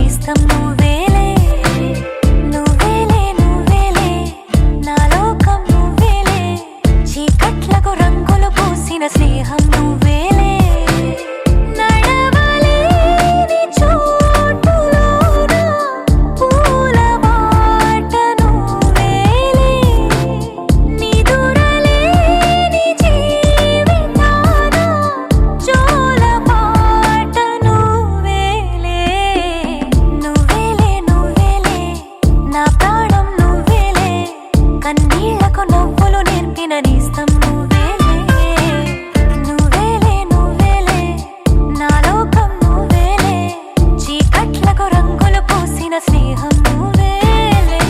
నేస్తం నువ్వేలే నువ్వేలే నువ్వేలే నా లోకం నువ్వేలే చీకట్లకు రంగులు పూసిన స్నేహం నువ్వేలే నడవలేని చోటులోన పూల బాట నువ్వేలే నిదురలేని జీవితాన జోల పాట నువ్వేలే నువ్వేలే నువ్వేలే నా ప్రాణం నువ్వేలే కన్నీళ్లకు నవ్వులు నేర్పిన నేస్తం నువ్వేలే నువ్వేలే నువ్వేలే నా లోకం నువ్వేలే చీకట్లకు రంగులు పూసిన స్నేహం నువ్వేలే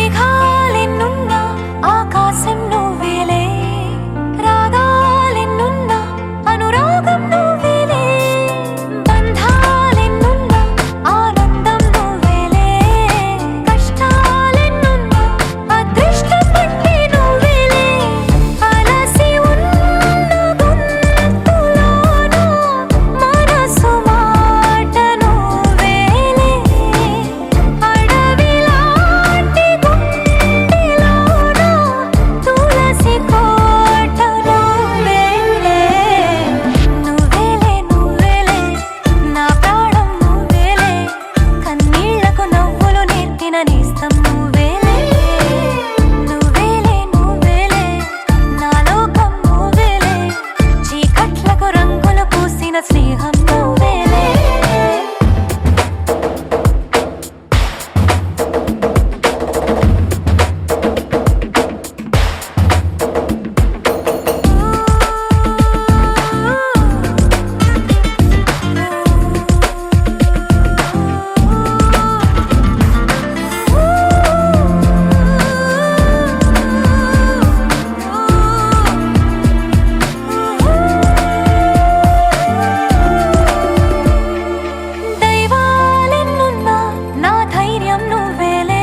మేఘాలెన్నున్నా ఆకాశం నువ్వేలే రాగాలెన్నున్నా అనురాగం నువ్వేలే బంధాలెన్నున్నా ఆనందం నువ్వేలే కష్టాలెన్నున్నా అదృష్టం అంటే నువ్వేలే అలసి ఉన్న గొంతులోన మనసు మాట నువ్వేలే అడవిలాంటి గుండెలోన తులసి కోట నువ్వేలే నువ్వేలే నువ్వేలే నా ప్రాణం నువ్వేలే కన్నీళ్లకు నవ్వులు నేర్పిన నేస్తం నువ్వేలే నువ్వేలే నువ్వేలే నా లోకం నువ్వేలే చీకట్లకు రంగులు పూసిన స్నేహం నువ్వేలే దైవాలెన్నున్నా నా ధైర్యం నువ్వేలే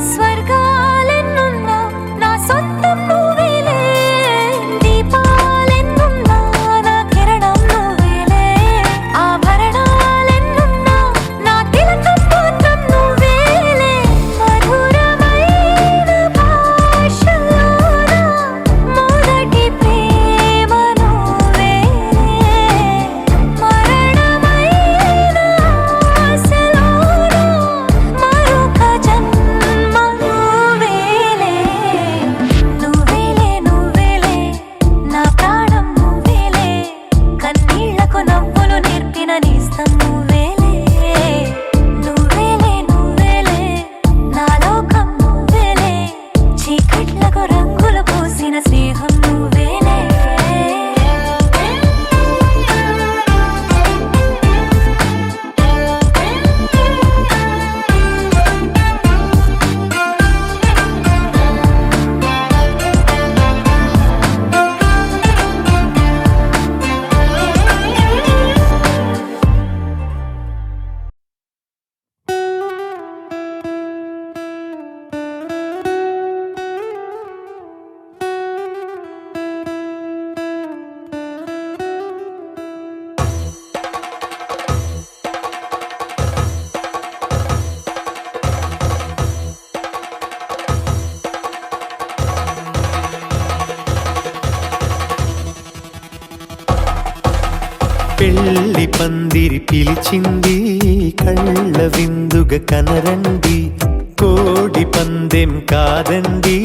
స్వర్గాలెన్నున్నా నా సొంతం నువ్వేలే దీపాలెన్నున్నా నా కిరణం నువ్వేలే ఆభరణాలెన్నున్నా నా తిలకం మాత్రం నువ్వేలే మధురమైన భాషలోన మొదటి ప్రేమ నువ్వేలే మరణమైన ఆశలోన మరొక జన్మ నువ్వేలే నువ్వేలే నువ్వేలే నా ప్రాణం నువ్వేలే కన్నీళ్లకు నవ్వులు నేర్పిన నేస్తం నువ్వేలే నువ్వేలే నువ్వేలే నా లోకం నువ్వేలే చీకట్లకు రంగులు పూసిన స్నేహం నువ్వేలే పెళ్లి పందిరి పిలిచింది కళ్ళ విందుగా కనరండి కోడి పందెం కాదండి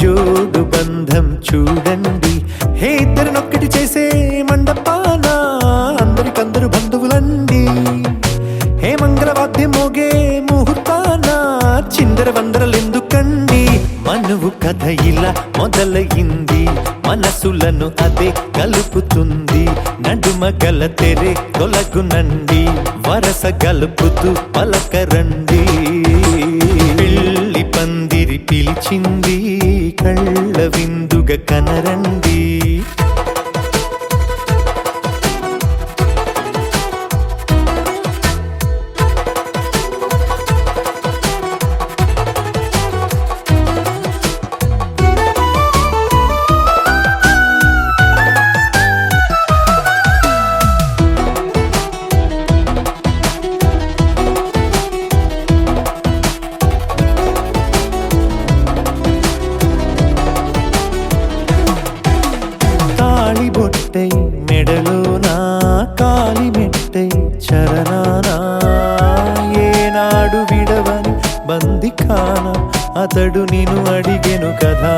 జోడు బంధం చూడండి హే ఇద్దరినొక్కటి చేసే మండపాన అందరికందరు బంధువులండి హే మంగళవాద్యం మోగే ముహూర్తాన చిందర వందరలెందుకండి మనువు కథ ఇలా మొదలయింది మనసులను అదే కలుపుతుంది నడుమ గల తెరే తొలగునండి వరస గలుపుతూ పలకరండి పిలిచింది కళ్ళ విందుగా కనరండి. బొట్టై మెడలోనా కాలి మెట్టై చరణానా ఏనాడు విడవని బందిఖాన అతడు నిన్ను అడిగెను కదా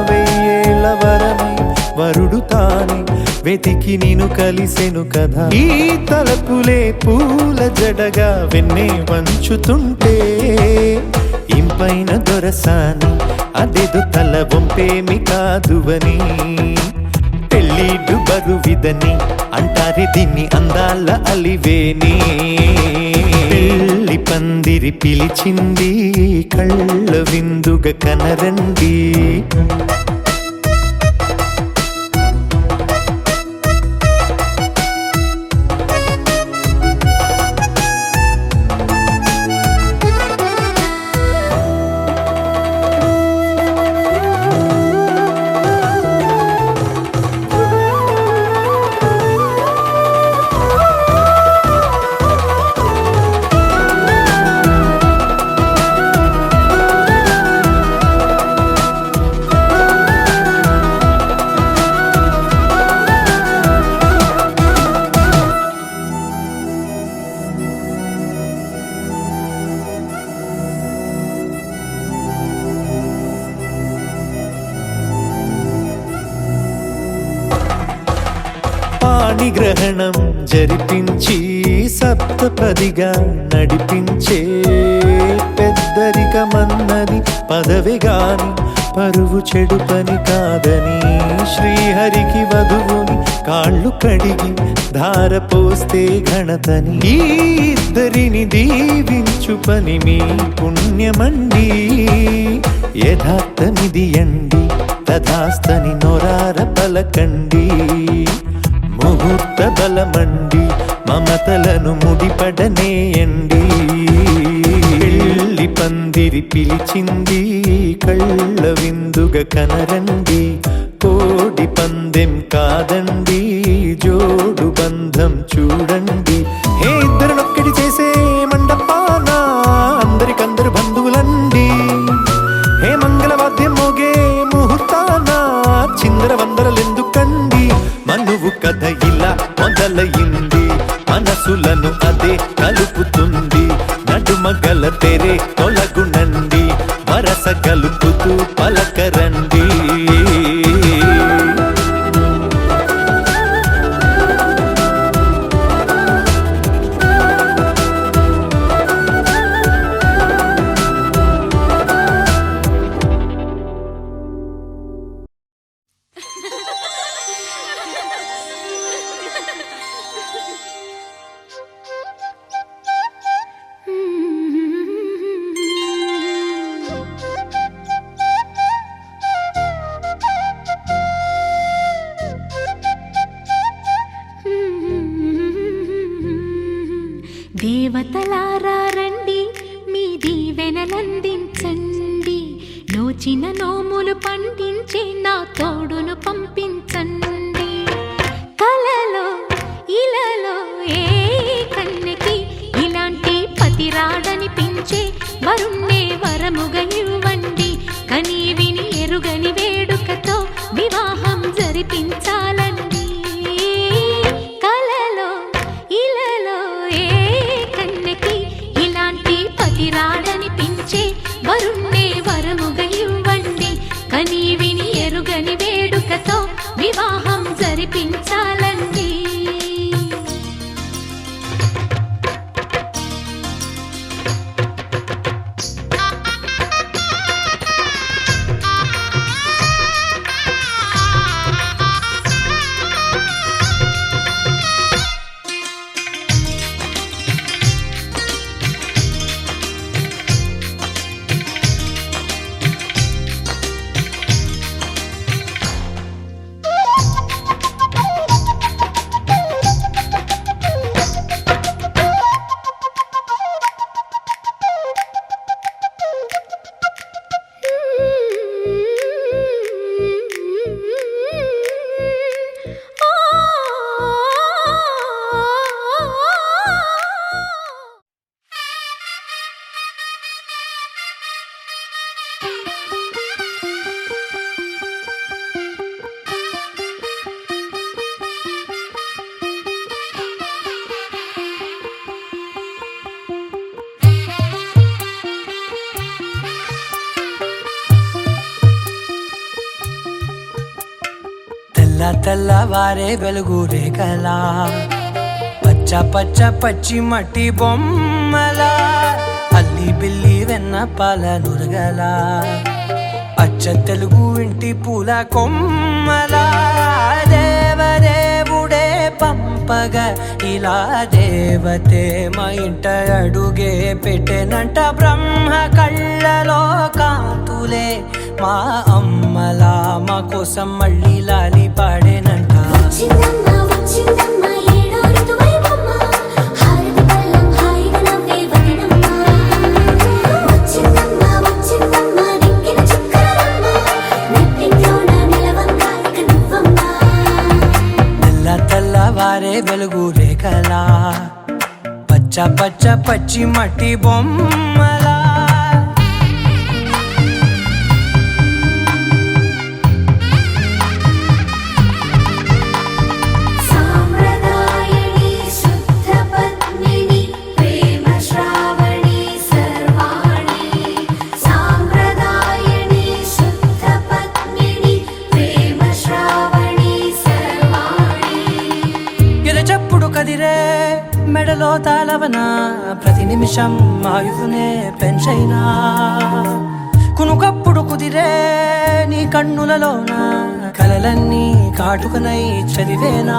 వెయ్యేళ్ళ వరమై వరుడు తానే వెతికి నిన్ను కలిసెను కదా. ఈ తలపులే పూల జడగా వెన్నే వంచుతుంటే ఇంపైన దొరసాని అదేదో తల వంపేమి కాదువని పెళ్ళిడు బరువిదని అంటారే దీన్ని అందాల అలివేని. పెళ్ళి పందిరి పిలిచింది కళ్ళ విందుగా కనరండి. పాణిగ్రహణం జరిపించి సప్తపదిగా నడిపించే పెద్దరికమన్నది పదవి గాని పరువు చెడు పని కాదని శ్రీహరికి వధువుని కాళ్ళు కడిగి ధార పోస్తే ఘనతని. ఈ ఇద్దరిని దీవించు పని మీ పుణ్యమండి యథార్థమిది అండి తథాస్తని నొరార పలకండి. ముహూర్త బలమండి మమతలను ముడిపడనేయండి. పెళ్ళి పందిరి పిలిచింది కళ్ళ విందుగా కనరండి. కోడి పందెం కాదండి జోడు బంధం చూడండి. హే ఇద్దరునొక్కడి చేసే మండపాన అందరికందరు బంధువులండి. హే మంగళవాద్యం మోగే ముహూర్తాన చిందర వందరలెందుకండి. మనువు కథ ఇలా మొదలయింది మనసులను అదే కలుపుతుంది. నడుమగల తెరే తొలగునండి వరస కలుపుతూ పలకరండి. దేవతలారా రండి మీ దీవెనలందించండి. నోచిన నోములు పండించే నా తోడును పంపించండి. కలలో ఇలలో ఏ కన్నెకి ఇలాంటి పతిరాడనిపించే వరుణ్ణే వరముగా ఇవ్వండి. కని విని ఎరుగని వేడుకతో వివాహం జరిపించాలండి. రాడనిపించే వరుణ్ణే వరముగా ఇవ్వండి. కని విని ఎరుగని వేడుకతో వివాహం జరిపించాలండి. తెల్లవారే వెలుగు రేఖలా పచ్చ పచ్చ పచ్చి మట్టి బొమ్మలా అల్లి బిల్లి వెన్న పాల నురగలా అచ్చ తెలుగు ఇంటి పూల కొమ్మలా దేవదేవుడే పంపగా ఇలా దేవతే మా ఇంట అడుగే పెట్టెనంట బ్రహ్మ కళ్ళలో కాంతులే మా అమ్మలా మా కోసం మళ్ళీ లాలి పాడేనంట తెల్లవారే వెలుగు రేఖలా పచ్చ పచ్చ పచ్చి మట్టి బొమ్మలా కదిరే మెడలో తాళవన ప్రతి నిమిషం ఆయుధునే పెంచైనా కునుకప్పుడు కుదిరే నీ కన్నులలోన కలలన్నీ కాటుకనై చదివేనా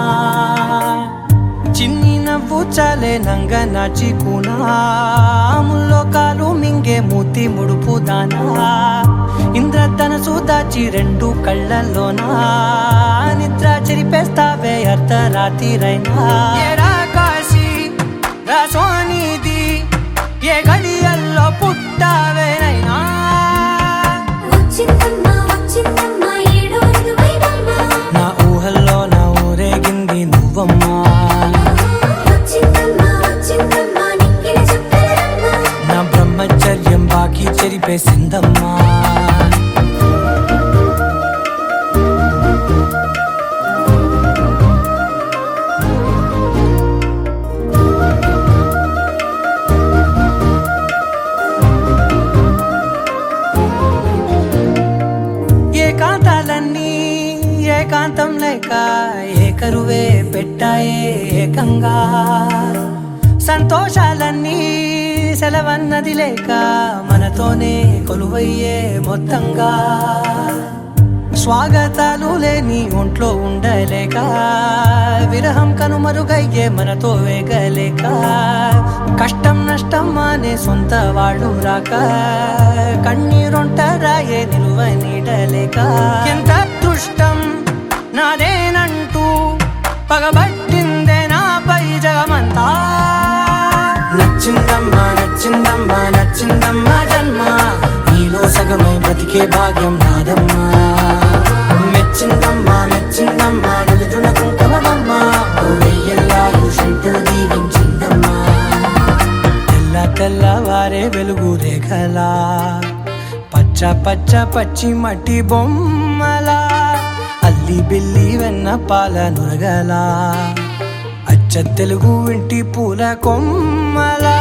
చిన్ని నవ్వు చాలే నంగ నాచి కూనాముల్లో కాలు మింగే మూతి ముడుపు దానా ఇంద్రధనసు దాచి రెండు కళ్ళల్లోనా నిద్ర చెరిపేస్తావే అర్ధరాత్రిరైనా కాశీ రాసోనిది ఏ గడియల్లో పుట్టావేనైనా నా ఊహల్లో నా ఊరేగింది నువ్వమ్మా నా బ్రహ్మచర్యం బాకీ చెరిపేసిందమ్మా ఏకాంతాలన్నీ ఏకాంతం లేక ఏకరువే పెట్టాయే ఏకంగా సంతోషాలన్నీ సెలవన్నది లేక మనతోనే కొలువయ్యే మొత్తంగా స్వాగతాలు లేని ఒంట్లో ఉండలేక విరహం కనుమరుగయ్యే మనతో వేగలేక కష్టం నష్టం అనే సొంత వాళ్ళు రాక కన్నీరొంటరాయే నిలువ నీడలేక ఎంత అదృష్టం నాదేనంటూ పగబట్టిందే నాపై జగమంతా నచ్చిందమ్మా నచ్చిందమ్మా నచ్చిందమ్మా జన్మ నీలో సగమై బ్రతికే భాగ్యం నాదమ్మా మెచ్చిందమ్మా మెచ్చిందమ్మా నుదుటిన కుంకుమమ్మా వెయ్యల్లాగు శంకరు దీవించిందమ్మా తెల్లవారే వెలుగు రేఖలా పచ్చ పచ్చ పచ్చి మట్టి బొమ్మలా అల్లి బిల్లి వెన్న పాల నురగలా అచ్చ తెలుగు ఇంటి పూల కొమ్మలా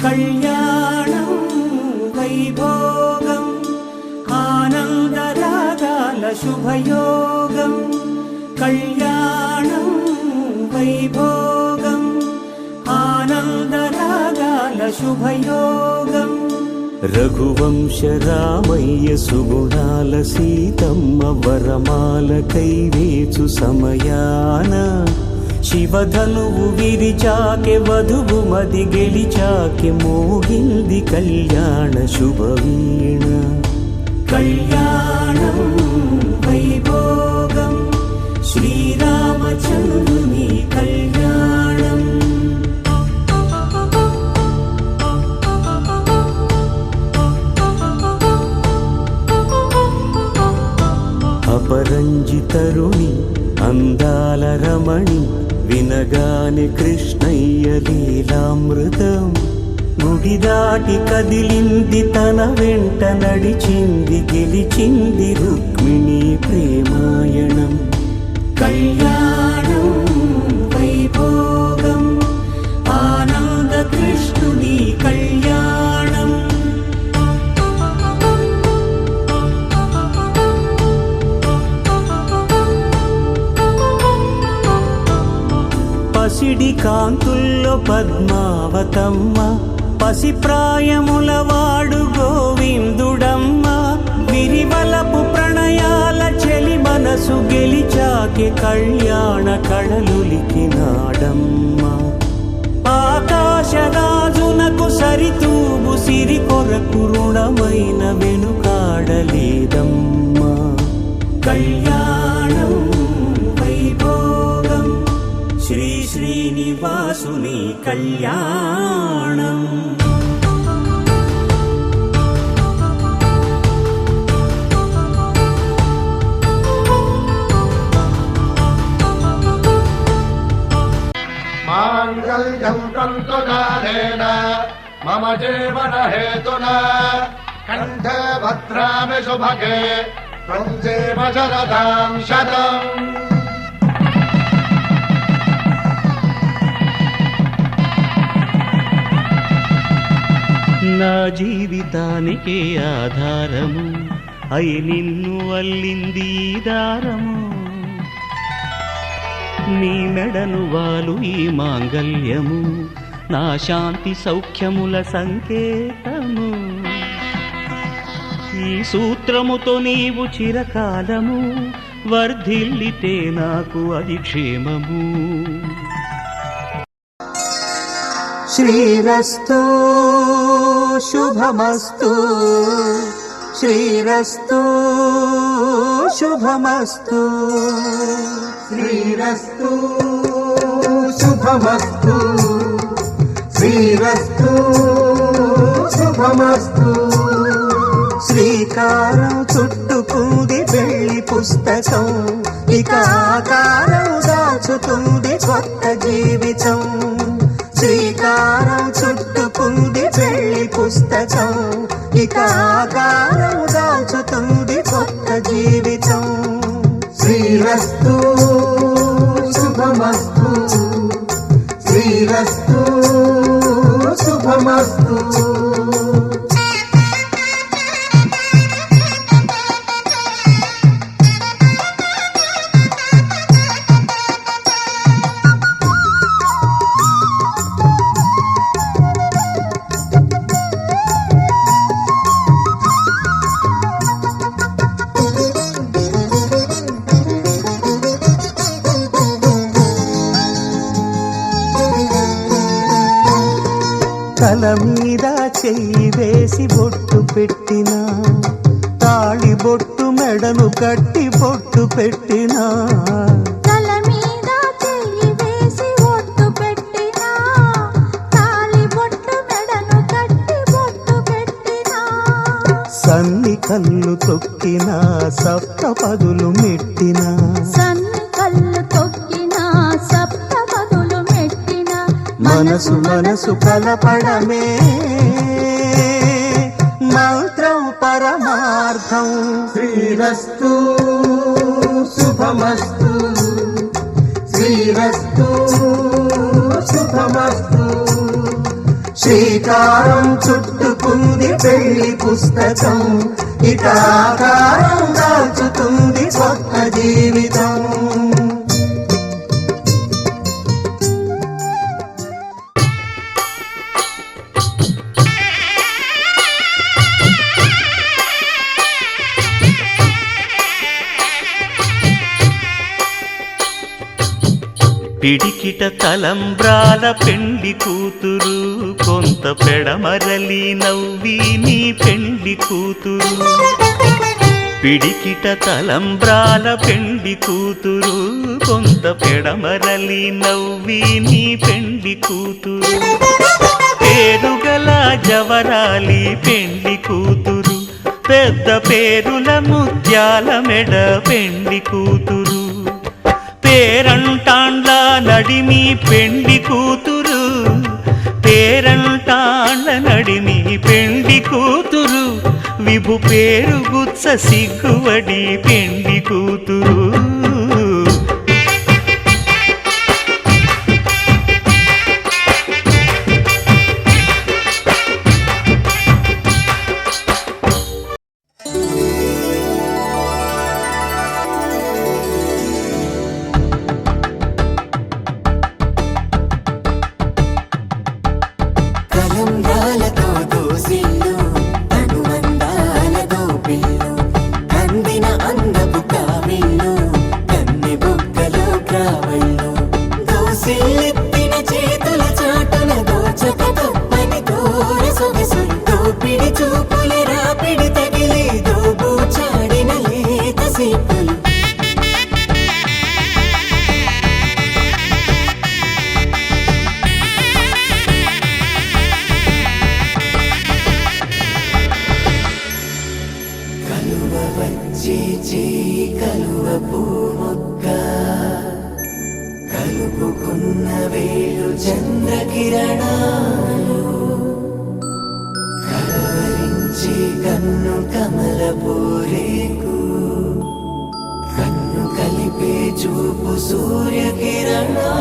కళ్యాణం వైభోగం ఆనందరాగాల శుభయోగం కళ్యాణం వైభోగం ఆనందరాగాల శుభయోగం రఘువంశ రామయ్య సుగుణాల సీతమ్మ వరమాల కైవేచు సమయాన శివధనువు విరిచాకె వధువు మది గెలిచాకె మోగింది కళ్యాణ శుభవీణ కళ్యాణం వైభోగం శ్రీరామచంద్రుని కళ్యాణం అపరంజి తరుణి అందాల రమణి వినగానే కృష్ణయ్య లీలామృతం గుడి దాటి కదిలింది తన వెంట నడిచింది గెలిచింది రుక్మిణి ప్రేమాయణం. కళ్యాణం వైభోగం ఆనంద కృష్ణుని కళ్యాణం. పసిడి కాంతుల్లో పద్మావతమ్మ, పసిప్రాయముల వాడు గోవిందుడమ్మ. విరివలపు ప్రణయాల చెలి మనసు గెలిచాకే కళ్యాణ కళలులికినాడమ్మ. ఆకాశరాజునకు సరితూబు సిరి కొరకు రుణమైన వెనుకాడలేదమ్మా. కళ్యాణం వైభోగం శ్రీ శ్రీనివాసుని కళ్యాణం. మాంగళ్యం తంతునానేన మమ జీవన హేతునా కంఠే భద్రామి శుభగే త్వం జీవ శరదాం శతం. నా జీవితానికి ఆధారము అయి నిన్ను అల్లింది ఈ దారము. నీ మెడను వాలు ఈ మాంగల్యము నా శాంతి సౌఖ్యముల సంకేతము. ఈ సూత్రముతో నీవు చిరకాలము వర్ధిల్లితే నాకు అది క్షేమము. శ్రీరస్తు శుభమస్తు, శ్రీరస్తు శుభమస్తు, శ్రీరస్తు శుభమస్తు, శ్రీరస్తు శుభమస్తు. శ్రీకారం చుట్టుకుంది వెళ్ళి పుస్తకం, ఇక ఆకారం దాచుతుంది కొత్త జీవితం. శ్రీకారం చుట్టుకుంది వెళ్ళి పుస్తకం, ఇక ఆకారం దాచుతుంది కొత్త జీవితం. శ్రీరస్తు శుభమస్తు, శ్రీరస్తు శుభమస్తు. తల మీద చెయ్యి వేసి బొట్టు పెట్టినా, తాళి బొట్టు మెడను కట్టి బొట్టు పెట్టినా. తల మీద చెయ్యి వేసి బొట్టు పెట్టినా, తాళి బొట్టు మెడను కట్టి బొట్టు పెట్టినా. సన్ని కళ్ళు తొక్కినా సప్త పదులు మెట్టినా, సన్ని కళ్ళు తొక్కినా సప్త పదులు మెట్టినా. మనసు మనసు కలపడమే మంత్రం పరమార్థం. శ్రీరస్తు శుభమస్తు, శ్రీరస్తు శుభమస్తు. శ్రీకారం చుట్టుకుంది పెళ్లి పుస్తకం, ఇక ఆకారం దాచుతుంది కొత్త జీవితం. పిడికిట తలంబ్రాల పెండ్లి కూతురు, కొంత పెడమరలి నవ్వి నీ పెండ్లి కూతురు. పిడికిట తలంబ్రాల పెండ్లి కూతురు, కొంత పెడమరలి నవ్వి నీ పెండ్లి కూతురు. పేరుగల జవరాలి పెండ్లి కూతురు, పెద్ద పేరుల ముత్యాల మెడ పెండ్లి కూతురు. పేరంటాండ్ల నడిమి పెండ్లి కూతురు, పేరంట ఏటాళ్ళ నడిమి పెండి కూతురు విభు పేరు గుత్స సిగ్గువడి పెండి కూతురు కలంబ్రాలతో దోసిళ్ళు అనుబంధాలతో పిల్లు అందిన అందపు కావిళ్ళు కన్నె బుగ్గలో గ్రావళ్ళు దోసిళ్ళెత్తిన చేతుల చాటున దోచక తప్పని దూర సొగసులు దోపిడి చూపుల రాపిడి తగిలి దోబూచాడిన లేత సీపులు కలువ వచ్చే చేయి కలువ పూమొక్క కలుపుకున్న వేలు చంద్రకిరణాలు కలవరించే కన్ను కమల పూరేకు కన్ను కలిపే చూపు సూర్యకిరణాలు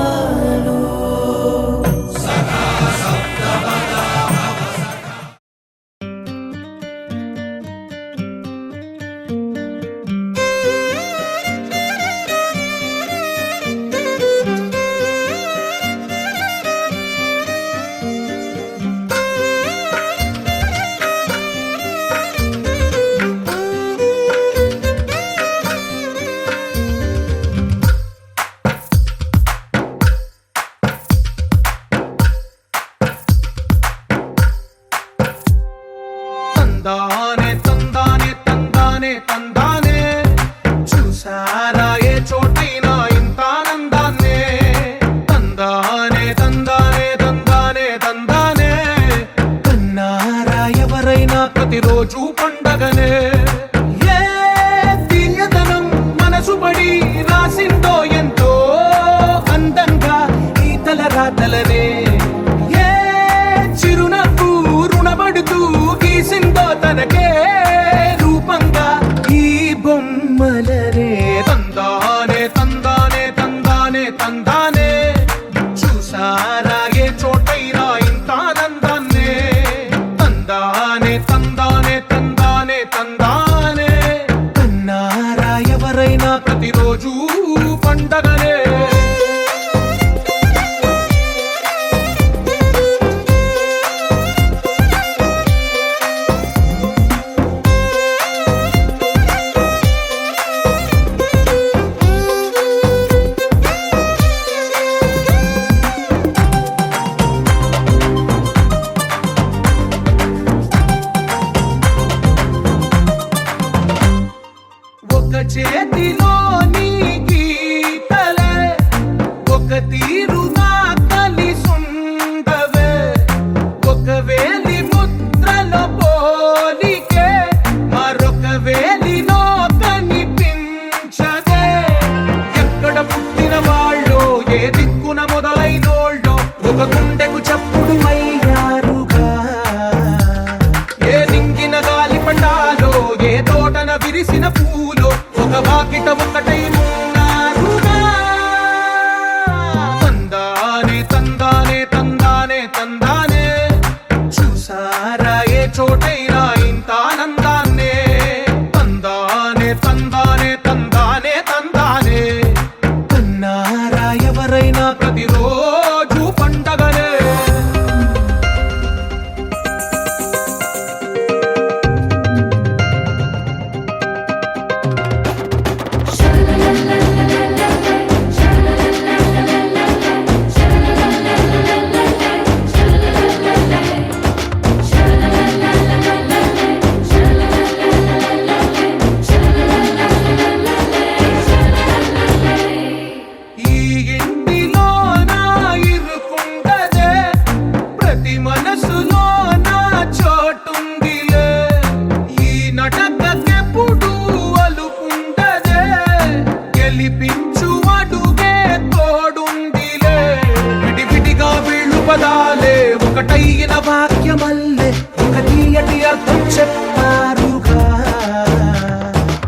తందానే తందానే తందానే తందానే చూసారా ఏ చోటైనా ఇంత ఆనందాన్నే తందానే తందానే తందానే తందానే కన్నారా ఎవరైనా ప్రతిరోజు పండగనే ఏ తీయదనం మనసు పడి రాసిందో ఎంతో అందంగా ఈ తల రాతలనే ఏ చిరునవ్వు రుణపడుతూ గీసిందో తనకే రూపంగా ఈ బొమ్మలనే తందానే తందానే తందానే తందానే చూసారా ఏ చోటైనా ఇంత ఆనందాన్నే తందానే తందానే తందానే తందానే కన్నారా ఎవరైనా ప్రతిరోజు పండగనే ఒక చేతిలో నీ గీతలే ఒక తీరుగా కలిసుండవే ఒక వేలి ముద్రలో పోలికే మరొక వేలిలో కనిపించదే ఎక్కడ పుట్టిన వాళ్ళో ఏ దిక్కున మొదలైనోళ్ళో ఒక గుండెకు చప్పుడు అయ్యారుగా ఏ నింగిన గాలి పండాలో ఏ తోటన విరిసిన పూలో ఒక వాకిట ఒకటై ఉన్నారుగా తందానే తందానే తందానే తందానే చూసారా ఏ చోటైనా ఇంత ఆనందాన్నే తందానే తందానే తందానే తందానే కన్నారా ఎవరైనా ప్రతిరోజు పండగనే శరణం ఒకటైన వాక్యమల్లే ఒక తీయటి అర్థం చెప్పారుగా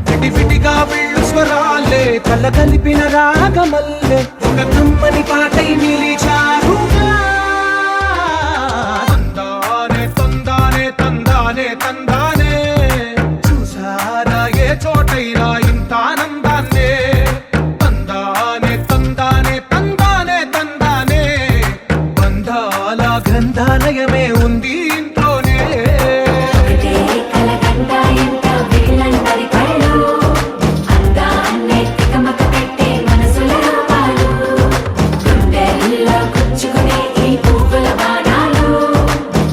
విడివిడిగా వీళ్ళు స్వరాలే కళ్ళ కలిపిన రాగమల్లే ఒక కమ్మని పాటై నిలిచారుగా తందానే తందానే తందానే తందానే చూసారా ఏ చోటైనా ఇంత ఆనందాన్నే తందానే తందానే తందానే తందానే బంధాల గ్రంథాలయమే ఉంది ఇంట్లోనే ఒకటే కలగంట ఎంత వీళ్ళందరి కళ్ళు అందాన్నే తికమక పెట్టే మనసుల రూపాలు గుండెల్లో గుచ్చుకునే ఈ పువ్వుల బాణాలు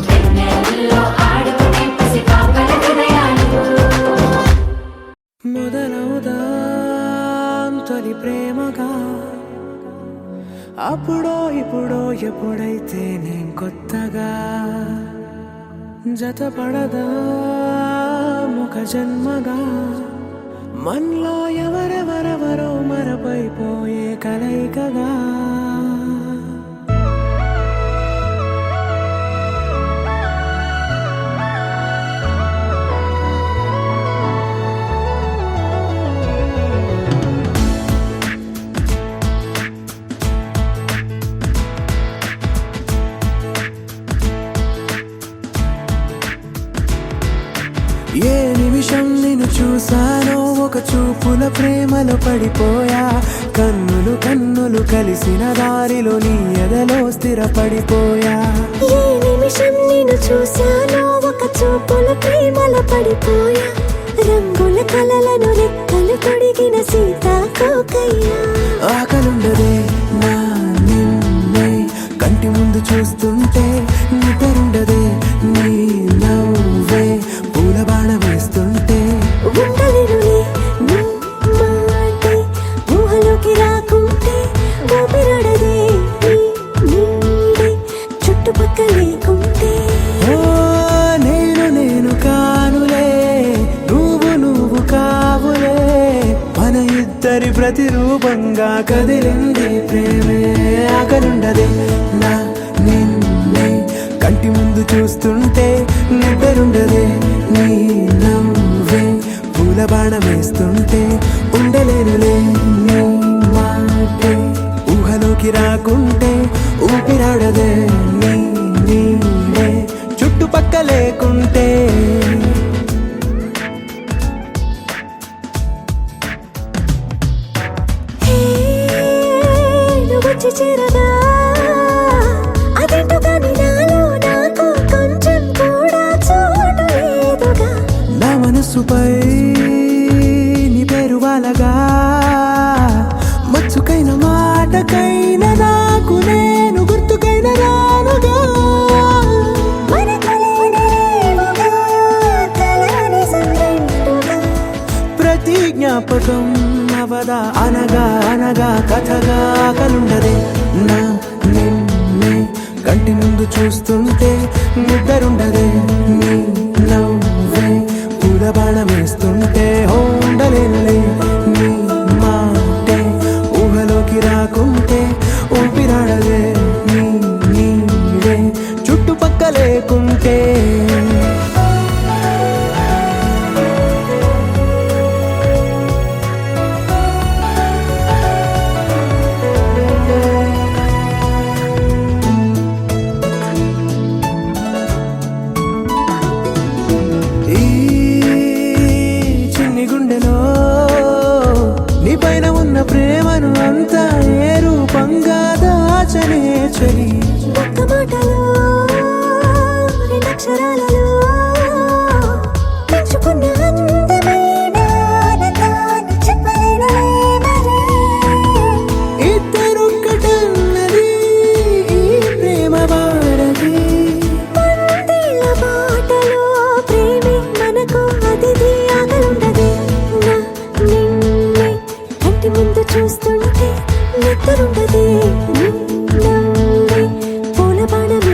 వెన్నెల్లో ఆడుకునే పసిపాపల హృదయాలు మొదలవుదాం తొలి ప్రేమగా అప్పుడో ఇప్పుడో ఎప్పుడైతే నేను కొత్తగా జతపడదా ఒక జన్మగా మనలో ఎవరెవరెవరో మరపైపోయే కలయికగా ఏ నిమిషం నిన్ను చూసానో ఒక చూపుల ప్రేమలో పడిపోయా కన్నులు కన్నులు కలిసిన దారిలో నీ ఎదలో స్థిరపడిపోయా ఏ నిమిషం నేను చూశానో ఒక చూపుల ప్రేమలో పడిపోయా రంగుల కలలను రెక్కలు తొడిగిన సీతాకోకయ్యా ఆకలుండదే నా నిన్నే కంటి ముందు చూస్తుంటే నిద్రుండదే నీ నవ్వే పూల బాణ వేస్తుంటే ఉండలేనులే నీ మాటే ఊహలోకి రాకుంటే ఊపిరాడదే నీ నీడే చుట్టుపక్కల లేకుంటే ఓ నేను కానులే నువ్వు కావులే మన ఇద్దరి ప్రతిరూపంగా కదిలింది ప్రేమే ఆకలుండదే నా నిన్నే కంటి ముందు చూస్తుంటే నిద్రుండదే నీ నవ్వే పూల బాణం వేస్తుంటే ఉండలేనులే నీ మాటే ఊహలోకి రాకుంటే ఊపిరాడదే నీ నీడే చుట్టుపక్క లేకుంటే హే నువ్వు వచ్చి చేరగా అదేంటో కానీ నాలో నాకు కొంచెం కూడా చోటు లేదుగా నా మనసుపై నీ పేరు వాలగా మచ్చుకైన మాటకైన నాకు నేను గుర్తుకైన రానుగా మనకులేనిరేవుగా కలని సంరెండుగా ప్రతి జ్ఞాపకం అవదా అనగా అనగా కథగా కలుండదే నా నిన్నే కంటి ముందు చూస్తుంటే నిద్రుండదే నీ నవ్వే పూల బాణం వేస్తుంటే ఉండలేనులే నీ మాటే ఊహలోకి రాకుంటే ఊపిరాడదే నీ నీడే చుట్టుపక్క లేకుంటే ఈ చిన్ని గుండెలో నీ పైన ఉన్న ప్రేమను అంతా ఏ రూపంగా దాచనే చలి ఒక్క మాటలో రెండక్షరాలలో పెంచుకున్న అందమైన ఆనందాన్ని చెప్పలేనులే మరి. ఇద్దరొక్కటన్నది ఈ ప్రేమ వాడది వందేళ్ల బాటలో ప్రేమే మనకు అతిథి ఆగలుండదే నా నిన్నే కంటి ముందు చూస్తుంటే నిద్రుండదే నీ నవ్వే పూల బాణం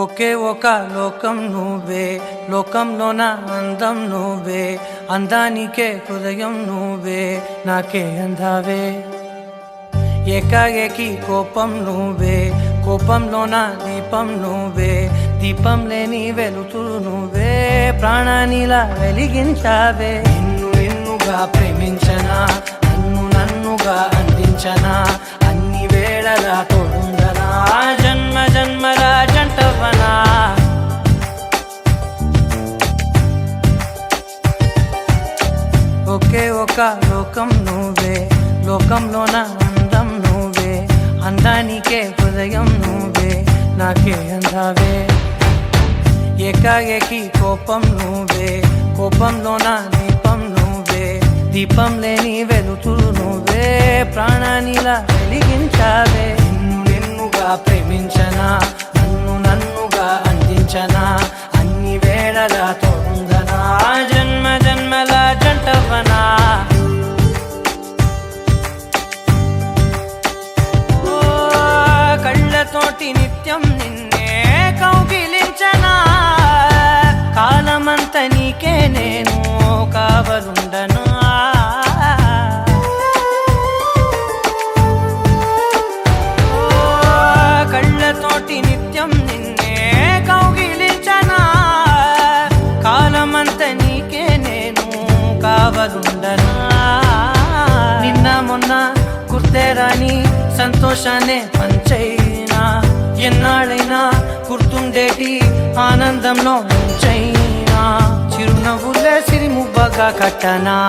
ఒకే ఒక లోకం నువ్వే, లోకంలోన అందం నువ్వే, అందానికే హృదయం నువ్వే, నాకే అందావే. ఏకాఏకి కోపం నువ్వే, కోపంలోన దీపం నువ్వే, దీపం లేని వెలుతురు నువ్వే, ప్రాణానిలా వెలిగించావే. నిన్నుగా ప్రేమించనా, నన్నుగా అందించనా, అన్ని వేళలా తోడుందనా, జన్మ జన్మల జంటవనా. ఒకే ఒక లోకం నువ్వే, లోకంలోన అందం నువ్వే, అందానికే హృదయం నువ్వే, నాకే అందావే. ఏకాఏకి కోపం నువ్వే, కోపంలోన దీపం నువ్వే, దీపం లేని వెలుతురు నువ్వే, ప్రాణానిలా వెలిగించావే. నిన్నుగా ప్రేమించనా, నన్నుగా అందించనా, అన్ని వేళలా తోడుందనా, జన్మ జన్మల జంటవనా. కళ్ళతోటి నిత్యం నిన్నే కౌగిలించనా, కాలమంత నీకే నేను కావలుండను. కళ్ళతోటి నిత్యం నిన్నే కౌగిలించనా, కాలమంత నీకే నేను కావలుండను. నిన్న మొన్న గుర్తేరాని సంతోషాన్ని పంచైనా, ఎన్నాళ్ళైనా గుర్తుండేటి ఆనందంలో ముంచైనా, చిరునవ్వులే సిరిముబ్బగా కట్టనా.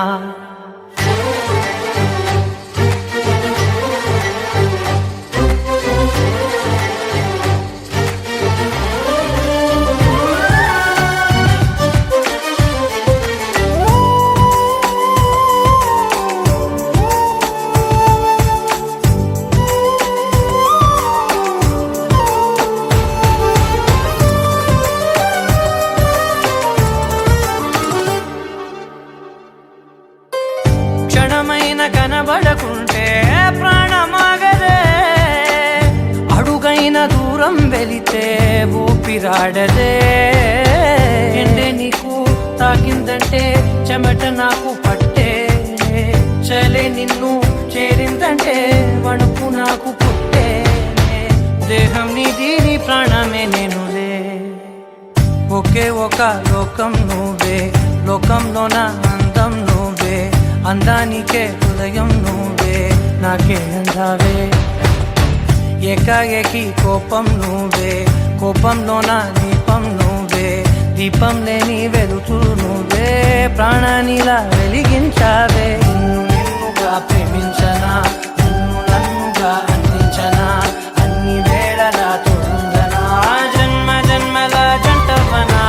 క్షణమైన కనబడకుంటే ప్రాణమాగదే, అడుగైన దూరం వెళితే ఊపిరాడదే. ఎండే నీకు తాకిందంటే చెమట నాకు పట్టే, చలే నిన్ను చేరిందంటే వణుకు నాకు పుట్టే, దేహం నీది నీ ప్రాణమే నేనులే. ఒకే ఒక లోకం నువ్వే, లోకంలోన అందం నువ్వే, అందానికే హృదయం నువ్వే, నాకే అందావే. ఏకాఏకి కోపం నువ్వే, కోపంలోన దీపం నువ్వే, దీపం లేని వెలుతురు నువ్వే, ప్రాణానిలా వెలిగించావే. నిన్నుగా ప్రేమించనా, నన్నుగా అందించనా, అన్ని వేళలా తోడుందనా, జన్మ జన్మల జంటవనా.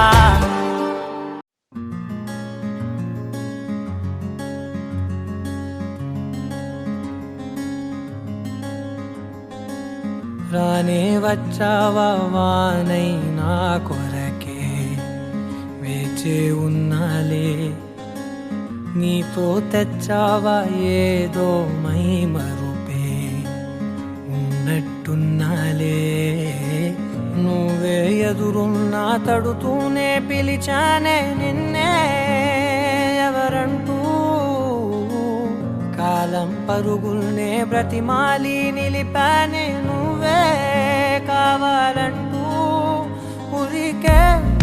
రానే వచ్చావా వానై నా కొరకే, వేచే ఉన్నాలే, నీతో తెచ్చావా ఏదో మై మరుపే, ఉన్నట్టున్నాలే. నువ్వే ఎదురున్నా తడుతూనే పిలిచానే నిన్నే ఎవరంటూ, కాలం పరుగుల్నే బ్రతిమాలి నిలిపానే నువ్వే కావాలంటూ. ఉరికే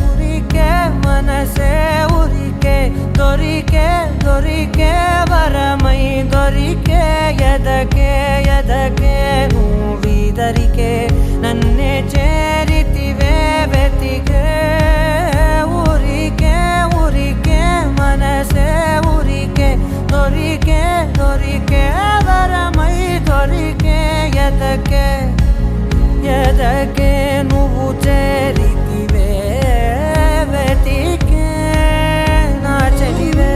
ఉరికే మనసే ఉరికే, దొరికే దొరికే వరమై దొరికే, ఎదకే ఎదకే నువ్విదరికే, నన్నే చేరితివే వెతికే. ఉరికే ఉరికే మనసే ఉరికే, దొరికే దొరికే వరమై దొరికే, ఎదకే ఎదకే నువ్వు చేరితివే వెతికే, నా చెలివే.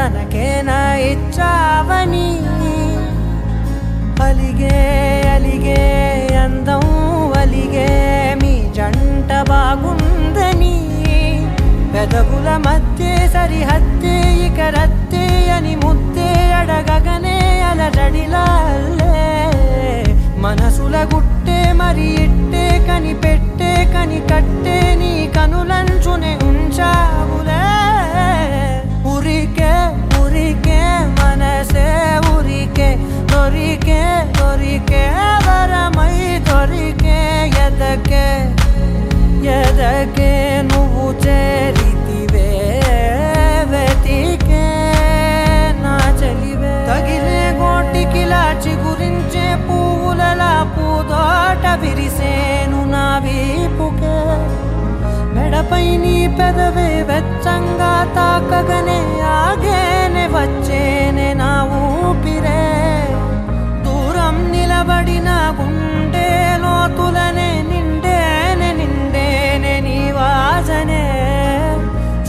తనకేనా ఇచ్చావని అలిగే అలిగే అందం అలిగే మీ జంట బాగుందని పెదవుల మధ్య సరిహద్దే ఇక రద్దే అని ముద్దే అడగగనే అలజడిలాల్లే మనసుల గుట్టే మరి ఇట్టే కనిపెట్టే కని కట్టే నీ కనులంచునే ఉంచావులే ఉరికే ఉరికే మనసే ఉరికే దొరికే దొరికే వరమై దొరికే ఎదకే ఎదకే నువ్వు చేరితివే వెతికే నా చెలివే తగిలే గోటికిలా చిగురించే పువ్వులలా పూదోట విరిసేను నా వీపుకే మెడపై నీ పెదవే వెచ్చంగా తాకగనే ఆగేనే వచ్చేనే నా ఊపిరే దూరం నిలబడిన గుండె లోతులనే నిండేనే నిండేనే నీ వాసనే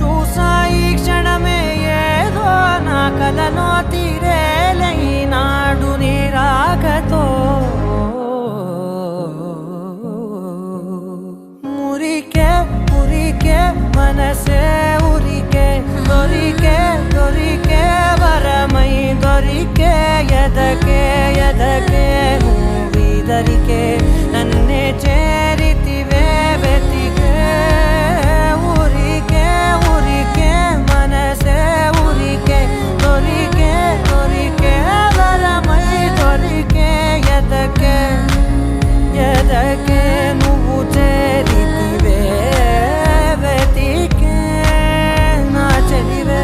చూసా ఈ క్షణమే ఏదో నా కలలో తీరేలే ఈనాడు నీ రాకతో మురికే మురికే మనసే ఉరికే దొరికే దొరికే వరమై దొరికే ఎదకే ఎదకే నువ్విదరికే నన్నే చేరితివే వెతికే ఉరికే ఉరికే మనసే ఉరికే దొరికే దొరికే వరమై దొరికే ఎదకే ఎదకే నువ్వు చేరితివే వెతికే నా చెలివే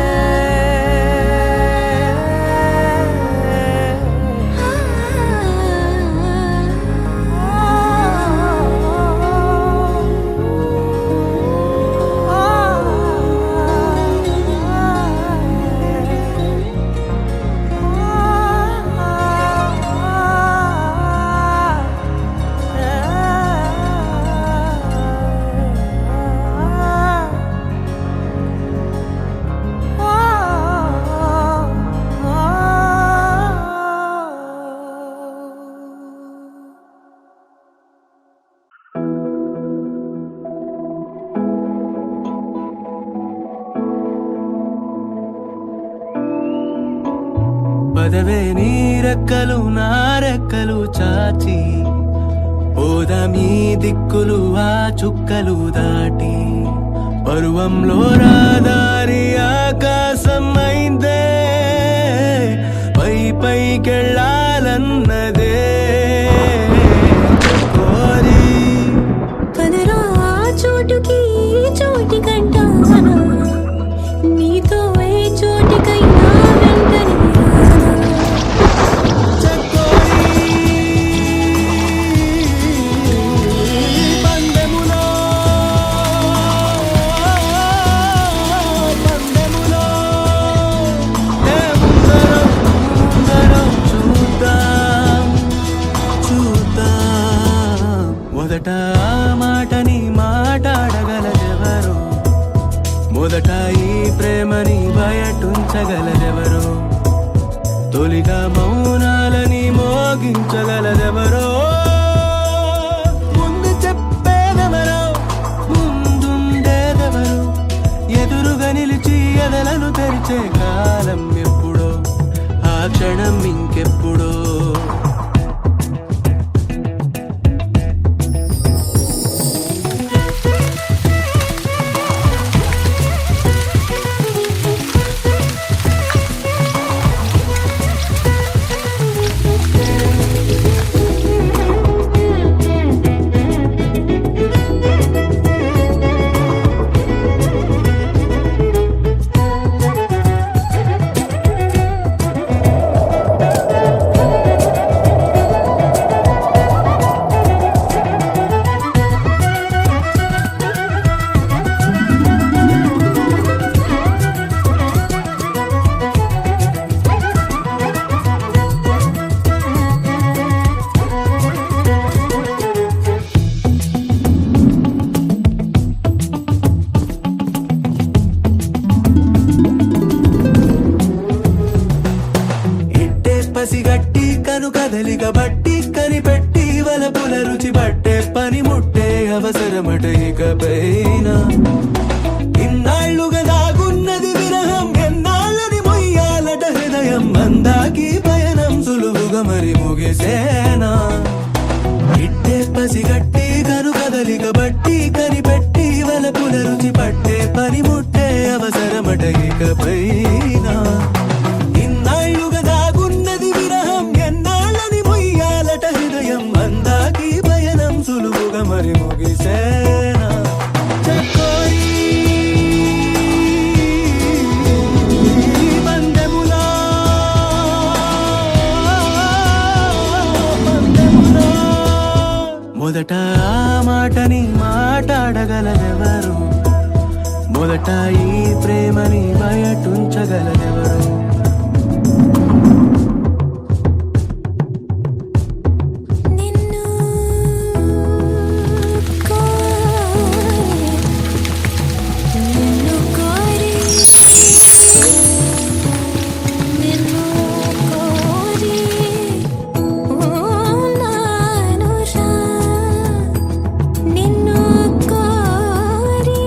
పదవే నీ రెక్కలు నా రెక్కలు చాచి పోదామీ దిక్కులు ఆ చుక్కలు దాటి పరువంలో రాదారి ఆకాశం అయిందే పై పైకెళ్ళాలన్నదే కోరి కదరా చోటుకి చోటి కంటానా నీతో ఏ చోటికైనా వెంటనే మొదట ఆ మాటని మాట్లాడగలదెవరో మొదట ఈ ప్రేమని బయటుంచగలదెవరో తొలిగా మౌనాలని మోగించగలదెవరో ముందు చెప్పేదెవరో ముందుండేదెవరు ఎదురుగా నిలిచి ఎదలను తెరిచే కాలం ఎప్పుడో ఆ క్షణం ఇంకెప్పుడో ముగిసేనా ఇట్టే పసిగట్టి కను కదలిక బట్టి కనిపెట్టి వలపుల రుచి పట్టే పనిముట్టే అవసరమట ఇకపైన ఇన్నాళ్ళుగా దాగున్నది విరహం ఎన్నాళ్ళని మొయ్యాలట హృదయం అందాకి పయనం సులువుగా మరి ముగిసేనా చకోరీ బందెములా మొదట ఆ మాటని మాట్లాడగలదెవరు మొదట ఈ ప్రేమని బయటుంచగలదెవరు నిన్ను కోరి నిన్ను కోరి నిన్ను కోరి ఉన్నానురా నిన్ను కోరి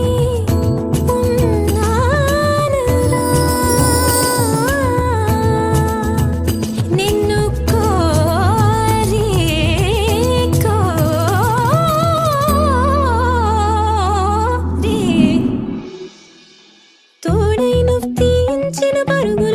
ఉన్నానురా నిన్ను కోరి తోడై నువ్వు తీయించిన పరుగుల